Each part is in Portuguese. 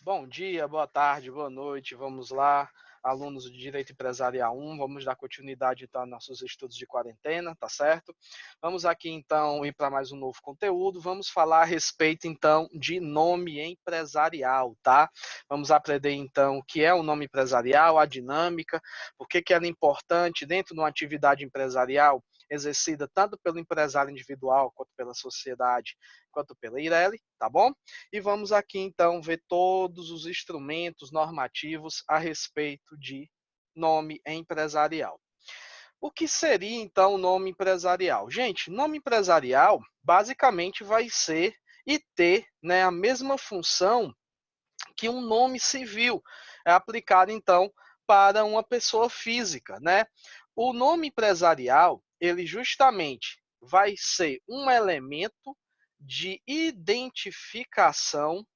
Bom dia, boa tarde, boa noite. Vamos lá, alunos de Direito Empresarial 1, vamos dar continuidade então aos nossos estudos de quarentena, tá certo? Vamos aqui então ir para mais um novo conteúdo. Vamos falar a respeito então de nome empresarial, tá? Vamos aprender então o que é o nome empresarial, a dinâmica, por que que ela é importante dentro de uma atividade empresarial exercida tanto pelo empresário individual quanto pela sociedade, quanto pela Eireli, tá bom? E vamos aqui então ver todos os instrumentos normativos a respeito de nome empresarial. O que seria então o nome empresarial? Gente, nome empresarial basicamente vai ser e ter, né, a mesma função que um nome civil, é aplicado então para uma pessoa física, né? O nome empresarial, ele justamente vai ser um elemento de identificação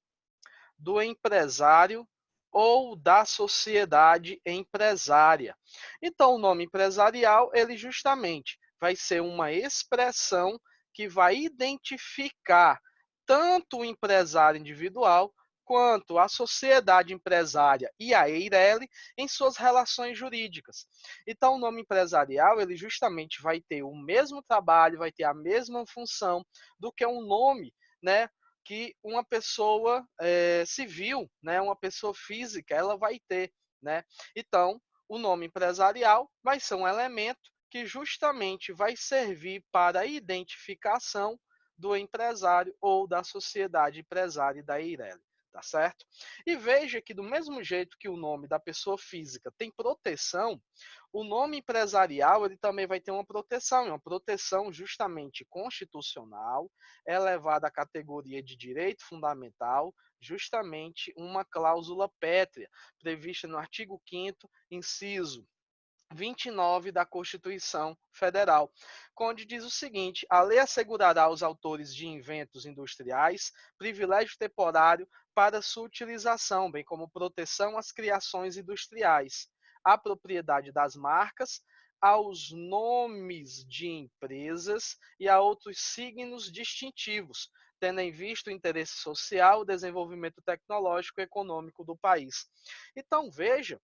do empresário ou da sociedade empresária. Então, o nome empresarial, ele justamente vai ser uma expressão que vai identificar tanto o empresário individual quanto a sociedade empresária e a Eireli em suas relações jurídicas. Então, o nome empresarial, ele justamente vai ter o mesmo trabalho, vai ter a mesma função do que um nome, né, que uma pessoa civil, né, uma pessoa física, ela vai ter, né? Então, o nome empresarial vai ser um elemento que justamente vai servir para a identificação do empresário ou da sociedade empresária da Eireli, tá certo? E veja que do mesmo jeito que o nome da pessoa física tem proteção, o nome empresarial ele também vai ter uma proteção justamente constitucional, elevada à categoria de direito fundamental, justamente uma cláusula pétrea, prevista no artigo 5º, inciso 29 da Constituição Federal, onde diz o seguinte: a lei assegurará aos autores de inventos industriais privilégio temporário para sua utilização, bem como proteção às criações industriais, à propriedade das marcas, aos nomes de empresas e a outros signos distintivos, tendo em vista o interesse social, o desenvolvimento tecnológico e econômico do país. Então, veja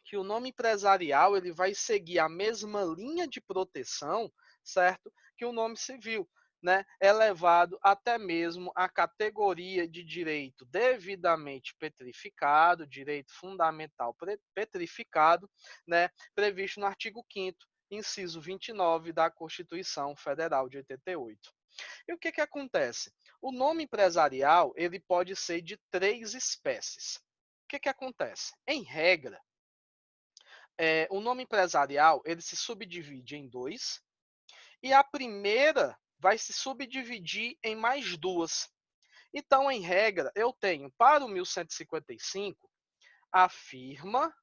que o nome empresarial ele vai seguir a mesma linha de proteção, certo? Que o nome civil, né? Elevado até mesmo à categoria de direito devidamente petrificado, direito fundamental petrificado, né? Previsto no artigo 5º, inciso 29 da Constituição Federal de 88. E o que que acontece? O nome empresarial, ele pode ser de três espécies. O que que acontece? Em regra, o nome empresarial ele se subdivide em dois, e a primeira vai se subdividir em mais duas. Então, em regra, eu tenho para o 1155 a firma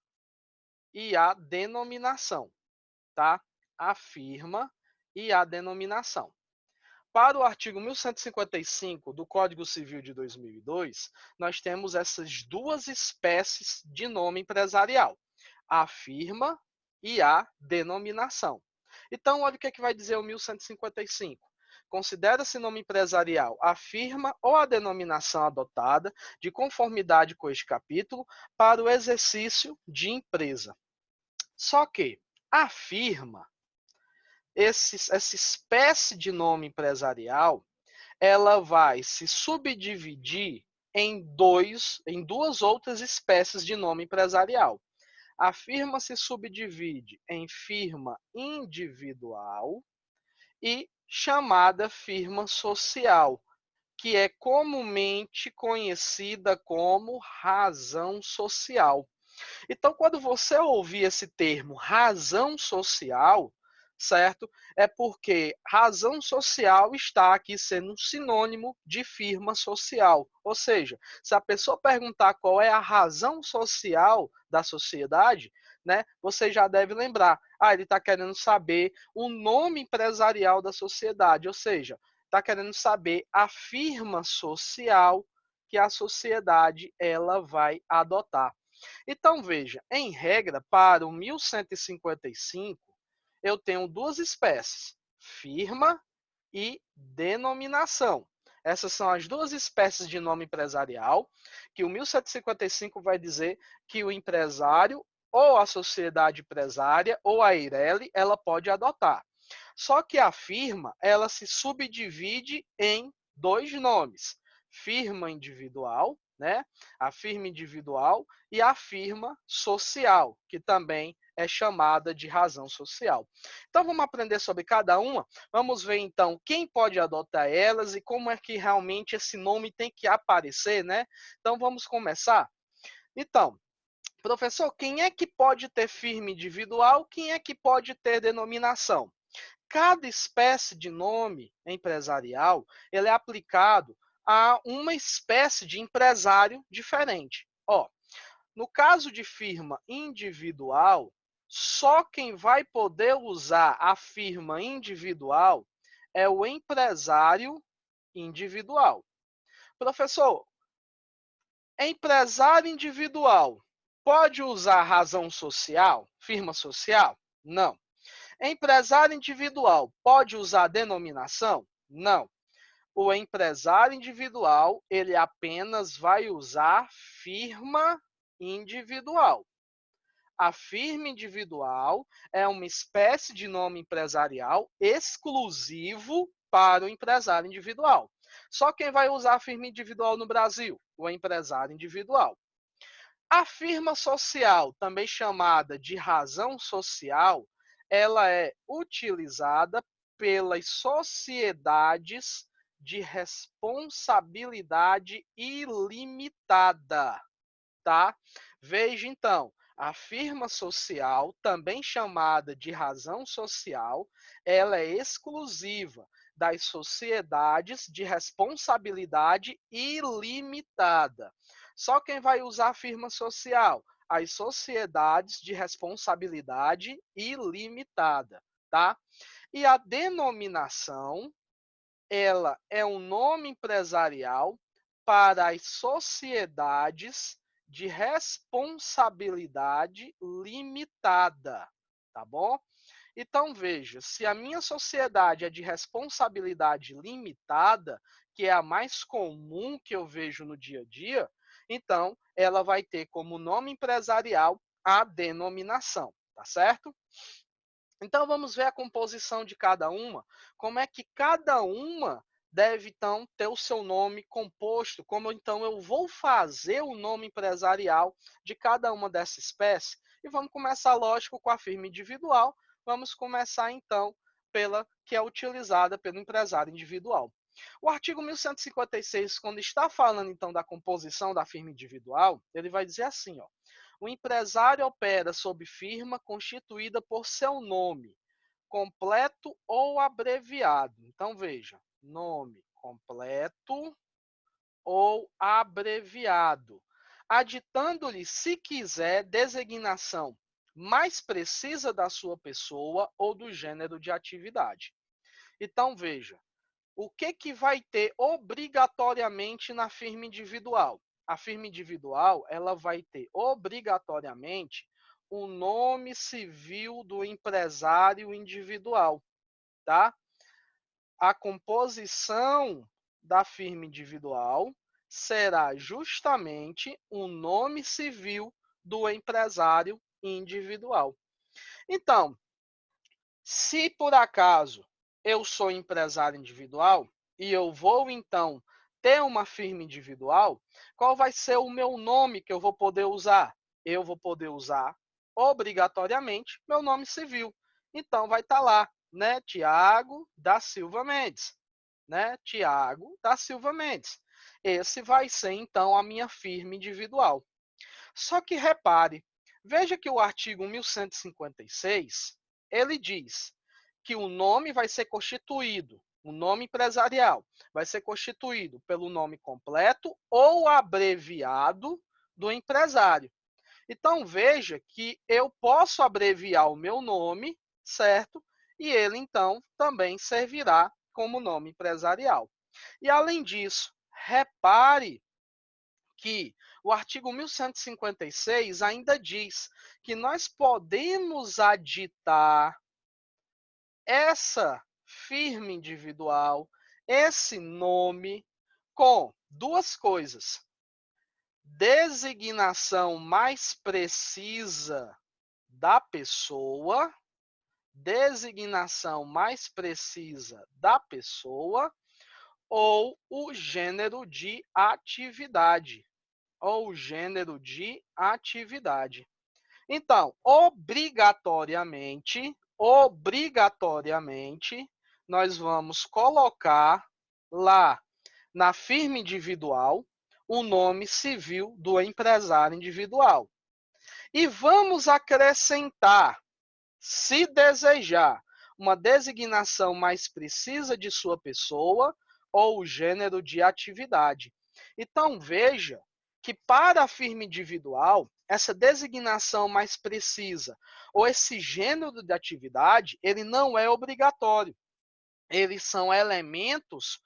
e a denominação, tá? A firma e a denominação. Para o artigo 1155 do Código Civil de 2002, nós temos essas duas espécies de nome empresarial, a firma e a denominação. Então, olha o que, é que vai dizer o 1155. Considera-se nome empresarial a firma ou a denominação adotada de conformidade com este capítulo para o exercício de empresa. Só que a firma, essa espécie de nome empresarial, ela vai se subdividir em duas outras espécies de nome empresarial. A firma se subdivide em firma individual e chamada firma social, que é comumente conhecida como razão social. Então, quando você ouvir esse termo razão social, certo? É porque razão social está aqui sendo um sinônimo de firma social. Ou seja, se a pessoa perguntar qual é a razão social da sociedade, né, você já deve lembrar. Ah, ele está querendo saber o nome empresarial da sociedade, ou seja, está querendo saber a firma social que a sociedade ela vai adotar. Então, veja, em regra, para o 1155, eu tenho duas espécies, firma e denominação. Essas são as duas espécies de nome empresarial que o 1755 vai dizer que o empresário ou a sociedade empresária ou a Eireli, ela pode adotar. Só que a firma, ela se subdivide em dois nomes: firma individual, né? A firma individual e a firma social, que também é chamada de razão social. Então vamos aprender sobre cada uma. Vamos ver então quem pode adotar elas e como é que realmente esse nome tem que aparecer, né? Então vamos começar. Então, professor, quem é que pode ter firma individual? Quem é que pode ter denominação? Cada espécie de nome empresarial ele é aplicado a uma espécie de empresário diferente. Ó, no caso de firma individual, só quem vai poder usar a firma individual é o empresário individual. Professor, empresário individual pode usar razão social, firma social? Não. Empresário individual pode usar denominação? Não. O empresário individual, ele apenas vai usar firma individual. A firma individual é uma espécie de nome empresarial exclusivo para o empresário individual. Só quem vai usar a firma individual no Brasil? O empresário individual. A firma social, também chamada de razão social, ela é utilizada pelas sociedades de responsabilidade ilimitada, tá? Veja então, a firma social, também chamada de razão social, ela é exclusiva das sociedades de responsabilidade ilimitada. Só quem vai usar a firma social? As sociedades de responsabilidade ilimitada, tá? E a denominação, ela é um nome empresarial para as sociedades de responsabilidade limitada, tá bom? Então veja, se a minha sociedade é de responsabilidade limitada, que é a mais comum que eu vejo no dia a dia, então ela vai ter como nome empresarial a denominação, tá certo? Então vamos ver a composição de cada uma, como é que cada uma deve então ter o seu nome composto, como então eu vou fazer o nome empresarial de cada uma dessa espécie. E vamos começar, lógico, com a firma individual. Vamos começar então pela que é utilizada pelo empresário individual. O artigo 1156, quando está falando então da composição da firma individual, ele vai dizer assim, ó: o empresário opera sob firma constituída por seu nome, completo ou abreviado. Então, veja, nome completo ou abreviado, aditando-lhe, se quiser, designação mais precisa da sua pessoa ou do gênero de atividade. Então, veja, o que vai ter obrigatoriamente na firma individual? A firma individual, ela vai ter obrigatoriamente o nome civil do empresário individual, tá? A composição da firma individual será justamente o nome civil do empresário individual. Então, se por acaso eu sou empresário individual e eu vou então ter uma firma individual, qual vai ser o meu nome que eu vou poder usar? Eu vou poder usar obrigatoriamente meu nome civil. Então vai estar lá, né, Tiago da Silva Mendes, né? Tiago da Silva Mendes. Esse vai ser então a minha firma individual. Só que repare, veja que o artigo 1156, ele diz que o nome vai ser constituído, o nome empresarial vai ser constituído pelo nome completo ou abreviado do empresário. Então veja que eu posso abreviar o meu nome, certo? E ele então também servirá como nome empresarial. E além disso, repare que o artigo 1156 ainda diz que nós podemos aditar essa firma individual, esse nome, com duas coisas: designação mais precisa da pessoa, ou o gênero de atividade, Então, obrigatoriamente, nós vamos colocar lá na firma individual o nome civil do empresário individual. E vamos acrescentar, se desejar, uma designação mais precisa de sua pessoa ou o gênero de atividade. Então, veja que para a firma individual, essa designação mais precisa ou esse gênero de atividade, ele não é obrigatório. Eles são elementos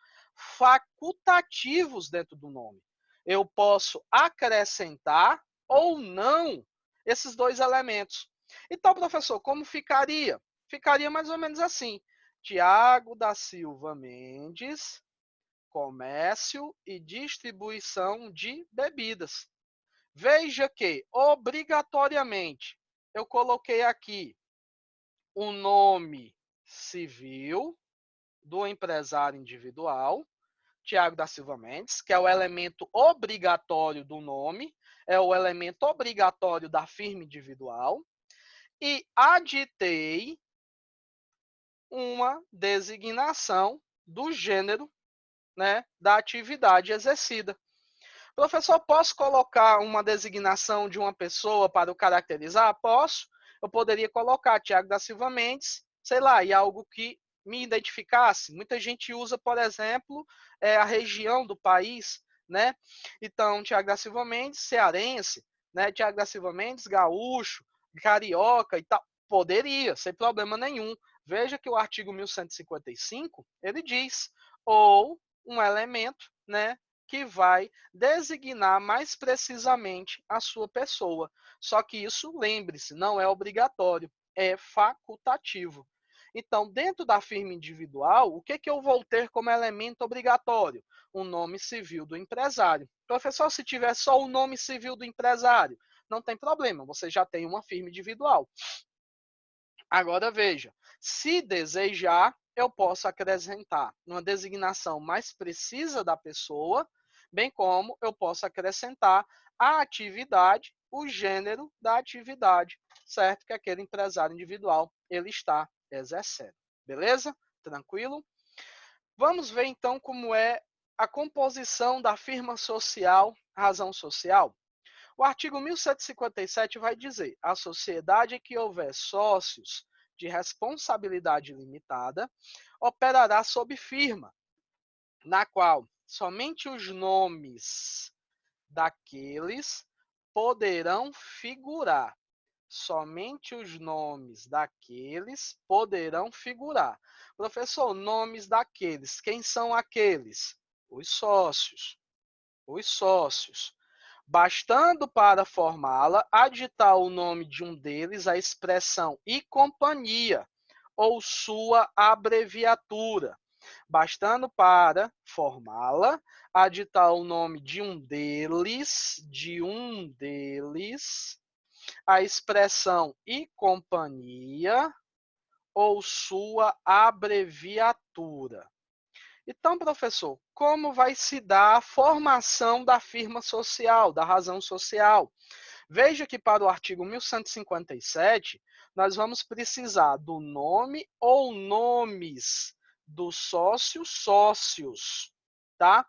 facultativos dentro do nome. Eu posso acrescentar ou não esses dois elementos. Então, professor, como ficaria? Ficaria mais ou menos assim: Tiago da Silva Mendes, comércio e distribuição de bebidas. Veja que, obrigatoriamente, eu coloquei aqui o nome civil do empresário individual, Tiago da Silva Mendes, que é o elemento obrigatório do nome, é o elemento obrigatório da firma individual, e aditei uma designação do gênero, né, da atividade exercida. Professor, posso colocar uma designação de uma pessoa para o caracterizar? Posso. Eu poderia colocar Tiago da Silva Mendes, sei lá, e algo que me identificasse. Muita gente usa, por exemplo, a região do país, né? Então, Tiago da Silva Mendes, cearense, né? Tiago da Silva Mendes, gaúcho, carioca e tal. Poderia, sem problema nenhum. Veja que o artigo 1155, ele diz, ou um elemento, né, que vai designar mais precisamente a sua pessoa. Só que isso, lembre-se, não é obrigatório, é facultativo. Então, dentro da firma individual, o que eu vou ter como elemento obrigatório? O nome civil do empresário. Professor, se tiver só o nome civil do empresário, não tem problema, você já tem uma firma individual. Agora veja, se desejar, eu posso acrescentar uma designação mais precisa da pessoa, bem como eu posso acrescentar a atividade, o gênero da atividade, certo? Que aquele empresário individual ele está exercendo. Beleza? Tranquilo? Vamos ver então como é a composição da firma social, razão social. O artigo 1157 vai dizer: a sociedade em que houver sócios de responsabilidade limitada operará sob firma, na qual somente os nomes daqueles poderão figurar. Somente os nomes daqueles poderão figurar. Professor, nomes daqueles. Quem são aqueles? Os sócios. Os sócios. Bastando para formá-la, aditar o nome de um deles a expressão e companhia, ou sua abreviatura. Bastando para formá-la, aditar o nome de um deles, a expressão e companhia, ou sua abreviatura. Então, professor, como vai se dar a formação da firma social, da razão social? Veja que para o artigo 1157, nós vamos precisar do nome ou nomes dos sócios, tá?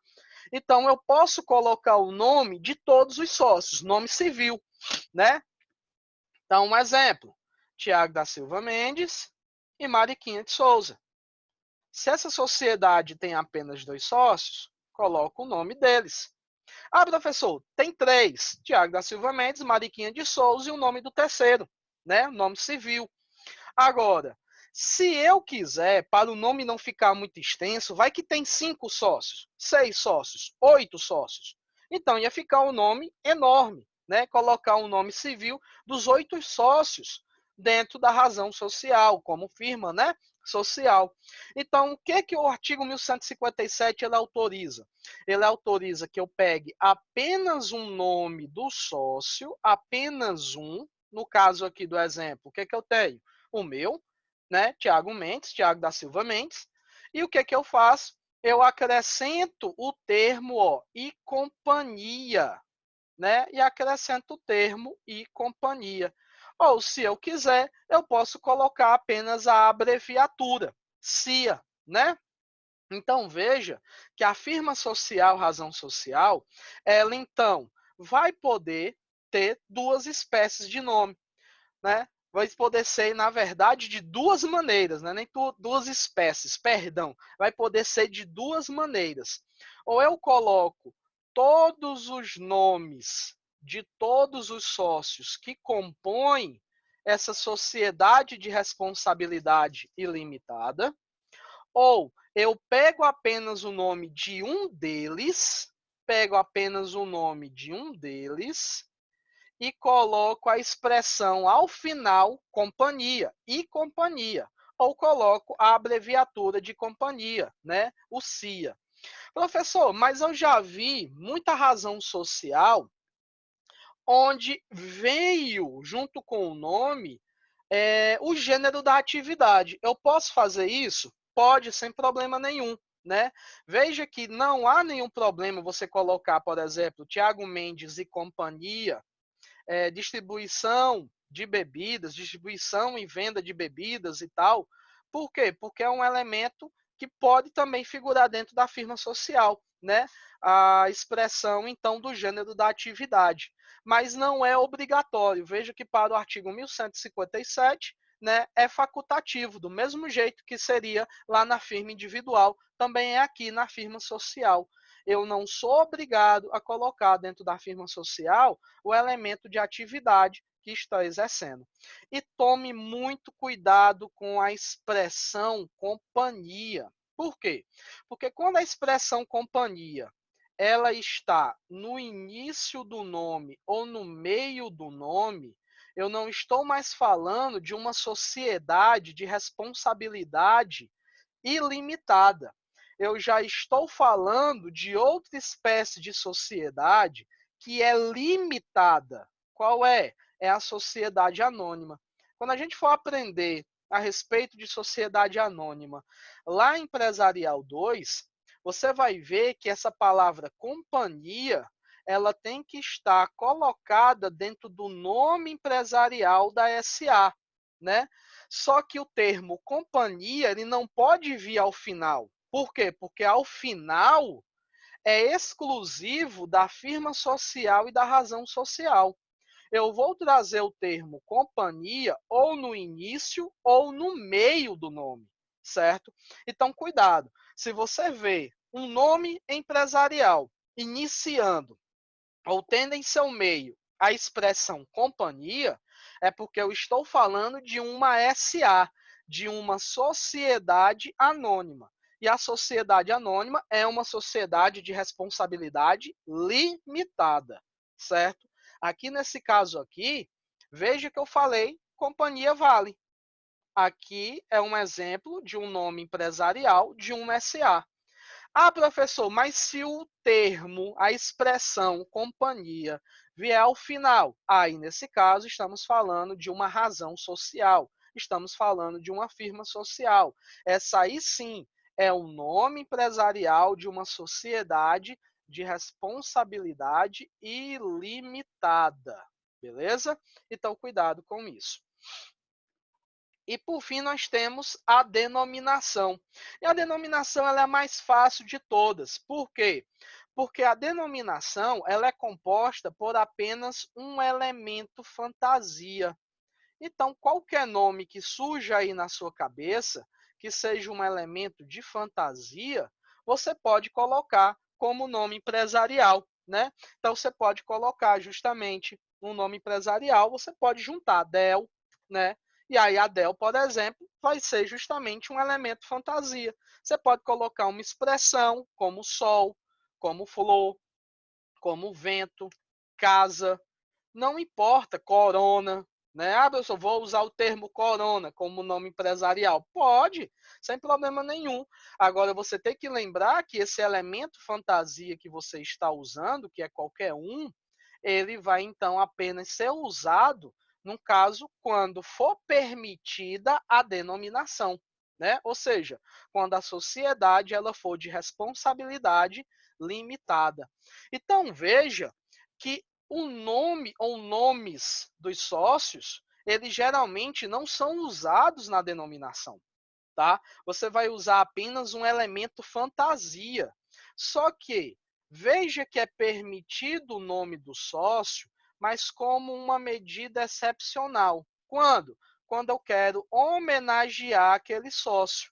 Então, eu posso colocar o nome de todos os sócios, nome civil, né? Então, um exemplo, Tiago da Silva Mendes e Mariquinha de Souza. Se essa sociedade tem apenas 2 sócios, coloca o nome deles. Ah, professor, tem 3. Tiago da Silva Mendes, Mariquinha de Souza e o nome do terceiro, né? O nome civil. Agora, se eu quiser, para o nome não ficar muito extenso, vai que tem 5 sócios, 6 sócios, 8 sócios. Então, ia ficar um nome enorme, né? Colocar um nome civil dos 8 sócios dentro da razão social, como firma, né? social. Então, o que que o artigo 1157 ele autoriza? Ele autoriza que eu pegue apenas um nome do sócio, apenas um. No caso aqui do exemplo, o que que eu tenho? O meu, né? Tiago Mendes, Tiago da Silva Mendes. E o que que eu faço? Eu acrescento o termo, ó, e companhia, né? E acrescento o termo e companhia. Ou, se eu quiser, eu posso colocar apenas a abreviatura, CIA, né? Então, veja que a firma social, razão social, ela então vai poder ter duas espécies de nome, né? Vai poder ser, na verdade, de duas maneiras, né? Nem duas espécies, perdão. Vai poder ser de duas maneiras. Ou eu coloco todos os nomes de todos os sócios que compõem essa sociedade de responsabilidade ilimitada, ou eu pego apenas o nome de um deles, e coloco a expressão ao final, companhia, e companhia, ou coloco a abreviatura de companhia, né? O CIA. Professor, mas eu já vi muita razão social onde veio, junto com o nome, o gênero da atividade. Eu posso fazer isso? Pode, sem problema nenhum. Né? Veja que não há nenhum problema você colocar, por exemplo, Tiago Mendes e companhia, distribuição de bebidas, distribuição e venda de bebidas e tal. Por quê? Porque é um elemento que pode também figurar dentro da firma social, né? A expressão, então, do gênero da atividade. Mas não é obrigatório. Veja que para o artigo 1157, né, é facultativo, do mesmo jeito que seria lá na firma individual, também é aqui na firma social. Eu não sou obrigado a colocar dentro da firma social o elemento de atividade que está exercendo. E tome muito cuidado com a expressão companhia. Por quê? Porque quando a expressão companhia ela está no início do nome ou no meio do nome, eu não estou mais falando de uma sociedade de responsabilidade ilimitada. Eu já estou falando de outra espécie de sociedade que é limitada. Qual é? É a sociedade anônima. Quando a gente for aprender a respeito de sociedade anônima lá em Empresarial 2, você vai ver que essa palavra companhia ela tem que estar colocada dentro do nome empresarial da SA, né? Só que o termo companhia ele não pode vir ao final. Por quê? Porque ao final é exclusivo da firma social e da razão social. Eu vou trazer o termo companhia ou no início ou no meio do nome, certo? Então, cuidado. Se você vê um nome empresarial iniciando ou tendo em seu meio a expressão companhia, é porque eu estou falando de uma SA, de uma sociedade anônima. E a sociedade anônima é uma sociedade de responsabilidade limitada, certo? Aqui nesse caso aqui, veja que eu falei companhia vale. Aqui é um exemplo de um nome empresarial de um SA. Ah, professor, mas se o termo, a expressão companhia vier ao final, aí nesse caso estamos falando de uma razão social, estamos falando de uma firma social. Essa aí sim é o nome empresarial de uma sociedade de responsabilidade ilimitada, beleza? Então, cuidado com isso. E, por fim, nós temos a denominação. E a denominação ela é a mais fácil de todas. Por quê? Porque a denominação ela é composta por apenas um elemento fantasia. Então, qualquer nome que surja aí na sua cabeça, que seja um elemento de fantasia, você pode colocar como nome empresarial, né? Então, você pode colocar justamente um nome empresarial, você pode juntar Dell, né? E aí a Dell, por exemplo, vai ser justamente um elemento fantasia. Você pode colocar uma expressão como sol, como flor, como vento, casa, não importa, corona, Né? Ah, professor, vou usar o termo corona como nome empresarial. Pode, sem problema nenhum. Agora, você tem que lembrar que esse elemento fantasia que você está usando, que é qualquer um, ele vai então apenas ser usado no caso quando for permitida a denominação, né? Ou seja, quando a sociedade ela for de responsabilidade limitada. Então veja que o nome ou nomes dos sócios, eles geralmente não são usados na denominação, tá? Você vai usar apenas um elemento fantasia. Só que veja que é permitido o nome do sócio, mas como uma medida excepcional. Quando? Quando eu quero homenagear aquele sócio,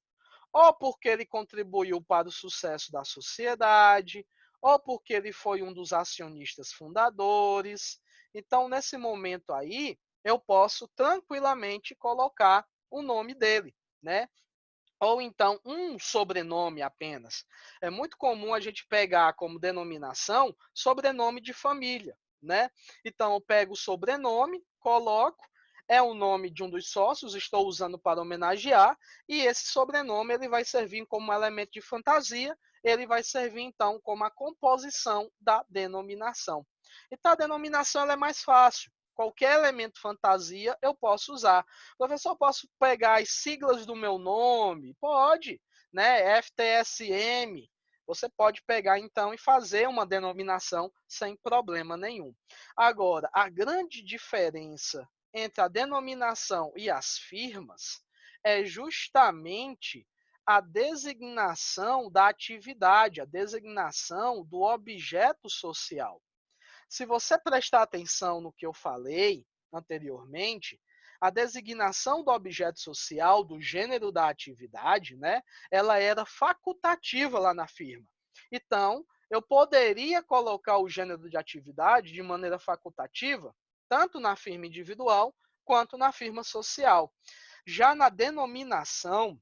ou porque ele contribuiu para o sucesso da sociedade, ou porque ele foi um dos acionistas fundadores. Então, nesse momento aí, eu posso tranquilamente colocar o nome dele, né? Ou então um sobrenome apenas. É muito comum a gente pegar como denominação sobrenome de família, né? Então eu pego o sobrenome, coloco, é o nome de um dos sócios, estou usando para homenagear, e esse sobrenome ele vai servir como elemento de fantasia, ele vai servir então como a composição da denominação. Então a denominação ela é mais fácil. Qualquer elemento fantasia eu posso usar. Professor, posso pegar as siglas do meu nome? Pode, né? FTSM. Você pode pegar então e fazer uma denominação sem problema nenhum. Agora, a grande diferença entre a denominação e as firmas é justamente a designação da atividade, a designação do objeto social. Se você prestar atenção no que eu falei anteriormente, a designação do objeto social, do gênero da atividade, né, ela era facultativa lá na firma. Então, eu poderia colocar o gênero de atividade de maneira facultativa, tanto na firma individual quanto na firma social. Já na denominação,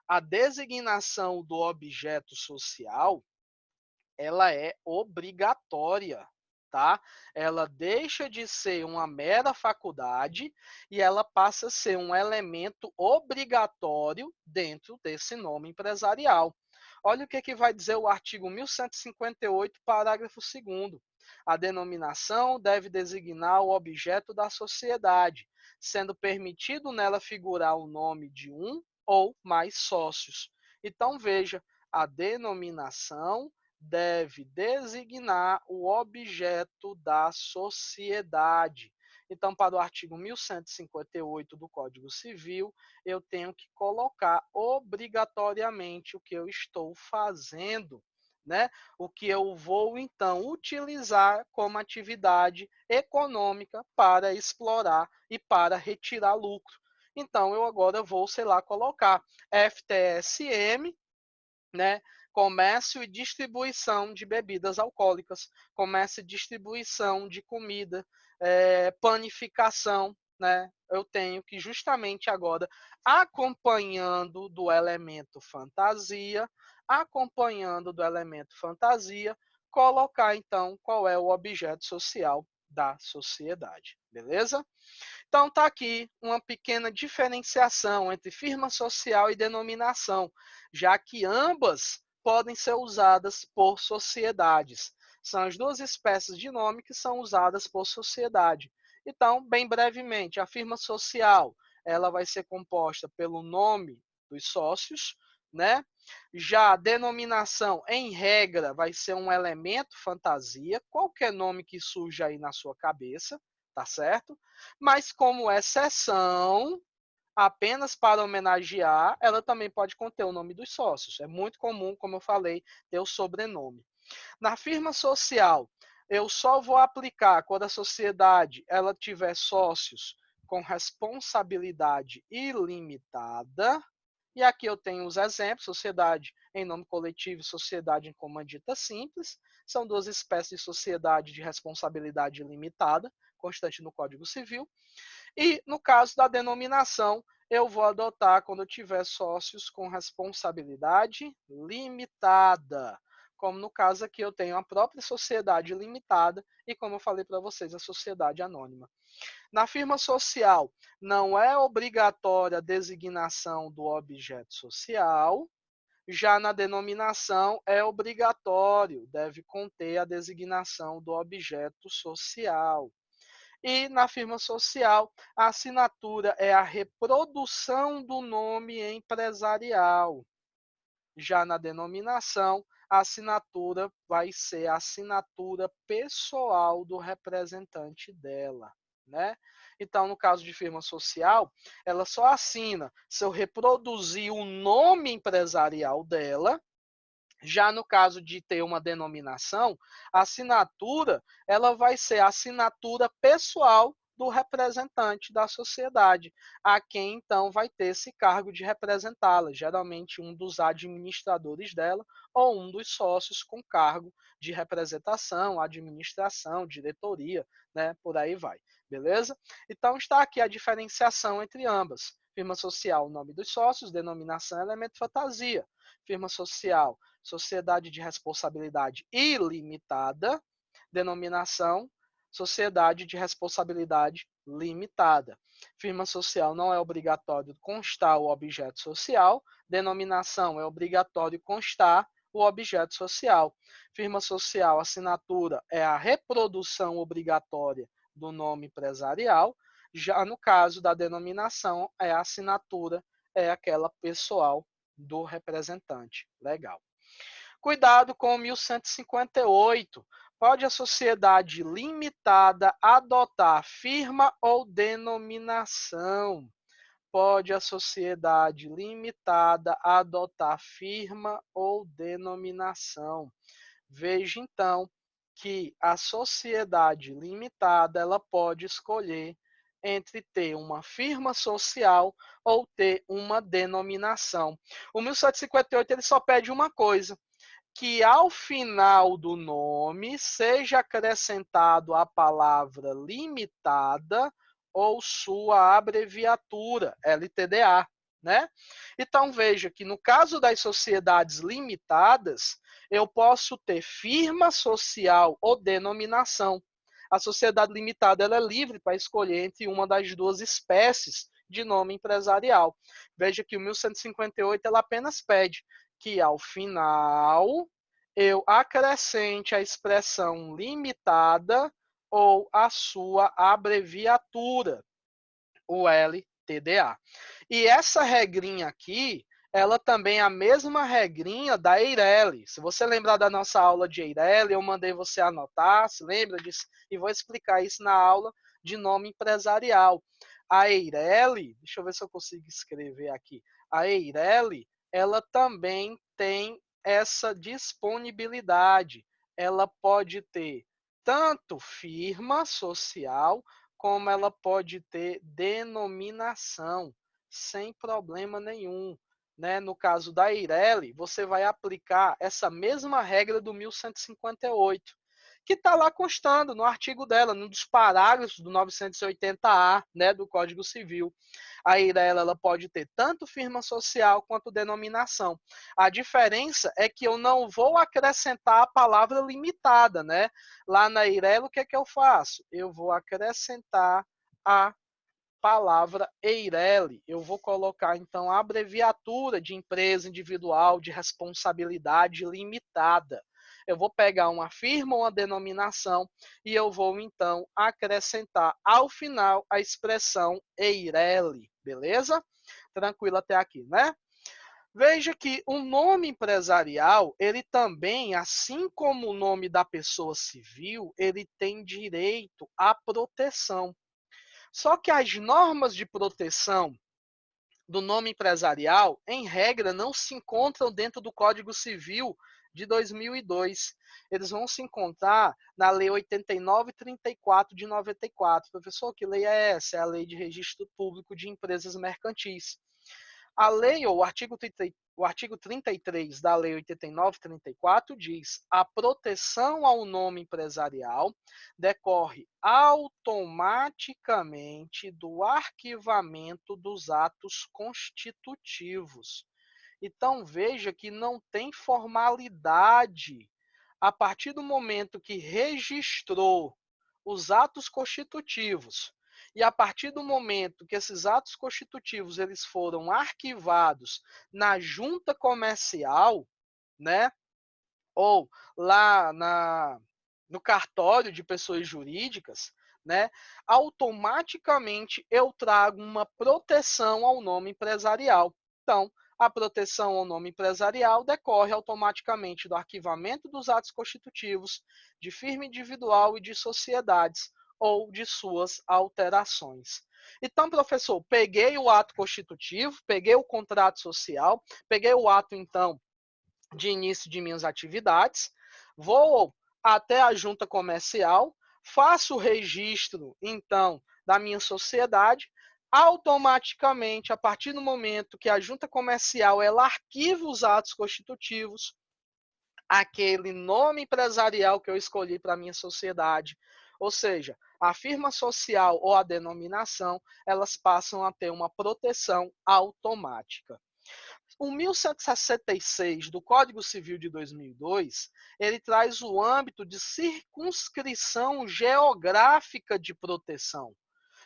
a designação do objeto social, ela é obrigatória, tá? Ela deixa de ser uma mera faculdade e ela passa a ser um elemento obrigatório dentro desse nome empresarial. Olha o que vai dizer o artigo 1158, parágrafo 2º. A denominação deve designar o objeto da sociedade, sendo permitido nela figurar o nome de um ou mais sócios. Então, veja, a denominação deve designar o objeto da sociedade. Então, para o artigo 1158 do Código Civil, eu tenho que colocar obrigatoriamente o que eu estou fazendo, né? O que eu vou então utilizar como atividade econômica para explorar e para retirar lucro. Então, eu agora vou, sei lá, colocar FTSM, né? Comércio e distribuição de bebidas alcoólicas, comércio e distribuição de comida, panificação, né? Eu tenho que justamente agora, acompanhando do elemento fantasia, colocar então qual é o objeto social da sociedade, beleza? Então está aqui uma pequena diferenciação entre firma social e denominação, já que ambas podem ser usadas por sociedades. São as duas espécies de nome que são usadas por sociedade. Então, bem brevemente, a firma social, ela vai ser composta pelo nome dos sócios, né? Já a denominação, em regra, vai ser um elemento fantasia, qualquer nome que surja aí na sua cabeça, tá certo? Mas como exceção, apenas para homenagear, ela também pode conter o nome dos sócios. É muito comum, como eu falei, ter o sobrenome. Na firma social, eu só vou aplicar quando a sociedade ela tiver sócios com responsabilidade ilimitada. E aqui eu tenho os exemplos: sociedade em nome coletivo e sociedade em comandita simples. São duas espécies de sociedade de responsabilidade ilimitada, constante no Código Civil. E no caso da denominação, eu vou adotar quando eu tiver sócios com responsabilidade limitada. como no caso aqui eu tenho a própria sociedade limitada e, como eu falei para vocês, a sociedade anônima. Na firma social, não é obrigatória a designação do objeto social, já na denominação é obrigatório, deve conter a designação do objeto social. E na firma social, a assinatura é a reprodução do nome empresarial. Já na denominação, a assinatura vai ser a assinatura pessoal do representante dela, né? Então, no caso de firma social, ela só assina se eu reproduzir o nome empresarial dela. Já no caso de ter uma denominação, a assinatura ela vai ser a assinatura pessoal do representante da sociedade, a quem então vai ter esse cargo de representá-la, geralmente um dos administradores dela ou um dos sócios com cargo de representação, administração, diretoria, né, por aí vai, beleza? Então está aqui a diferenciação entre ambas. Firma social, nome dos sócios, denominação, elemento fantasia. Firma social, sociedade de responsabilidade ilimitada, denominação sociedade de responsabilidade limitada. Firma social não é obrigatório constar o objeto social, denominação é obrigatório constar o objeto social. Firma social, assinatura é a reprodução obrigatória do nome empresarial, já no caso da denominação, é a assinatura, é aquela pessoal do representante. Legal. Cuidado com o 1158. Pode a sociedade limitada adotar firma ou denominação? Pode a sociedade limitada adotar firma ou denominação? Veja então que a sociedade limitada ela pode escolher entre ter uma firma social ou ter uma denominação. O 1758 ele só pede uma coisa, que ao final do nome seja acrescentado a palavra limitada ou sua abreviatura, LTDA, né? Então veja que no caso das sociedades limitadas, eu posso ter firma social ou denominação. A sociedade limitada ela é livre para escolher entre uma das duas espécies de nome empresarial. Veja que o 1158 ela apenas pede que ao final eu acrescente a expressão limitada ou a sua abreviatura, o LTDA. E essa regrinha aqui, ela também é a mesma regrinha da Eireli. Se você lembrar da nossa aula de Eireli, eu mandei você anotar, se lembra disso? E vou explicar isso na aula de nome empresarial. A Eireli, deixa eu ver se eu consigo escrever aqui. A Eireli, ela também tem essa disponibilidade. Ela pode ter tanto firma social, como ela pode ter denominação, sem problema nenhum. Né? No caso da Eireli, você vai aplicar essa mesma regra do 1158, que está lá constando no artigo dela, num dos parágrafos do 980A, né, do Código Civil. A Eireli ela pode ter tanto firma social quanto denominação. A diferença é que eu não vou acrescentar a palavra limitada, né? Lá na Eireli, o que é que eu faço? Eu vou acrescentar a palavra Eireli. Eu vou colocar, então, a abreviatura de empresa individual de responsabilidade limitada. Eu vou pegar uma firma ou uma denominação e eu vou, então, acrescentar ao final a expressão Eireli. Beleza? Tranquilo até aqui, né? Veja que o nome empresarial, ele também, assim como o nome da pessoa civil, ele tem direito à proteção. Só que as normas de proteção do nome empresarial, em regra, não se encontram dentro do Código Civil de 2002. Eles vão se encontrar na Lei 8934 de 94. Professor, que lei é essa? É a Lei de Registro Público de Empresas Mercantis. A lei, ou o artigo 33 da Lei 89/34 diz: a proteção ao nome empresarial decorre automaticamente do arquivamento dos atos constitutivos. Então veja que não tem formalidade a partir do momento que registrou os atos constitutivos e a partir do momento que esses atos constitutivos eles foram arquivados na junta comercial, né, ou lá no cartório de pessoas jurídicas, né, automaticamente eu trago uma proteção ao nome empresarial. Então, a proteção ao nome empresarial decorre automaticamente do arquivamento dos atos constitutivos de firma individual e de sociedades ou de suas alterações. Então, professor, peguei o ato constitutivo, peguei o contrato social, peguei o ato, então, de início de minhas atividades, vou até a junta comercial, faço o registro, então, da minha sociedade, automaticamente, a partir do momento que a junta comercial ela arquiva os atos constitutivos, aquele nome empresarial que eu escolhi para a minha sociedade, ou seja, a firma social ou a denominação, elas passam a ter uma proteção automática. O 1166 do Código Civil de 2002, ele traz o âmbito de circunscrição geográfica de proteção.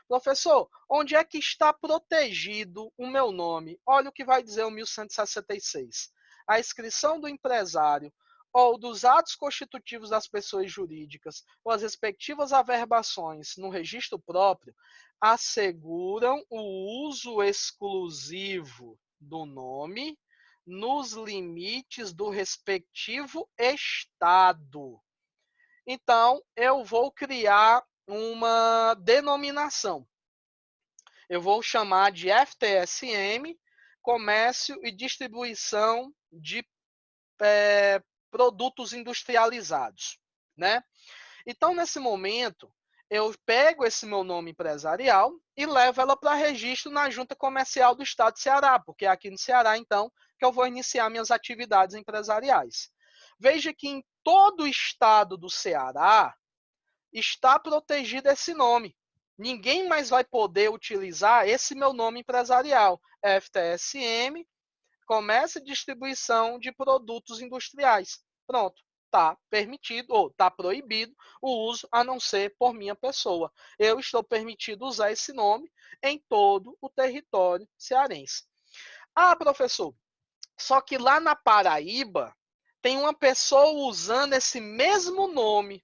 Professor, onde é que está protegido o meu nome? Olha o que vai dizer o 1166. A inscrição do empresário ou dos atos constitutivos das pessoas jurídicas ou as respectivas averbações no registro próprio asseguram o uso exclusivo do nome nos limites do respectivo estado. Então, eu vou criar uma denominação. Eu vou chamar de FTSM, Comércio e Distribuição de Produtos Industrializados, né? Então, nesse momento, eu pego esse meu nome empresarial e levo ela para registro na Junta Comercial do Estado de Ceará, porque é aqui no Ceará, então, que eu vou iniciar minhas atividades empresariais. Veja que em todo o estado do Ceará está protegido esse nome. Ninguém mais vai poder utilizar esse meu nome empresarial, FTSM, Comércio e Distribuição de Produtos Industriais. Pronto, está permitido ou está proibido o uso a não ser por minha pessoa. Eu estou permitido usar esse nome em todo o território cearense. Ah, professor, só que lá na Paraíba tem uma pessoa usando esse mesmo nome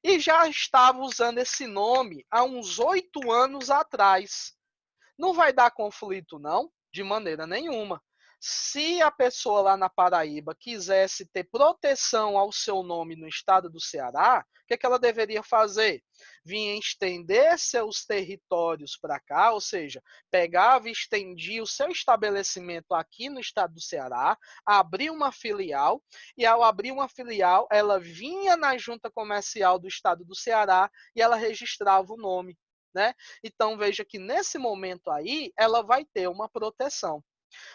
e já estava usando esse nome há uns 8 anos atrás. Não vai dar conflito, não? De maneira nenhuma. Se a pessoa lá na Paraíba quisesse ter proteção ao seu nome no estado do Ceará, o que ela deveria fazer? Vinha estender seus territórios para cá, ou seja, pegava e estendia o seu estabelecimento aqui no estado do Ceará, abria uma filial, e ao abrir uma filial, ela vinha na junta comercial do estado do Ceará e ela registrava o nome, né? Então, veja que nesse momento aí, ela vai ter uma proteção.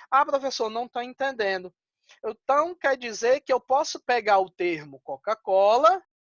Ah, professor, não estou entendendo. Então, quer dizer que eu posso pegar o termo Coca-Cola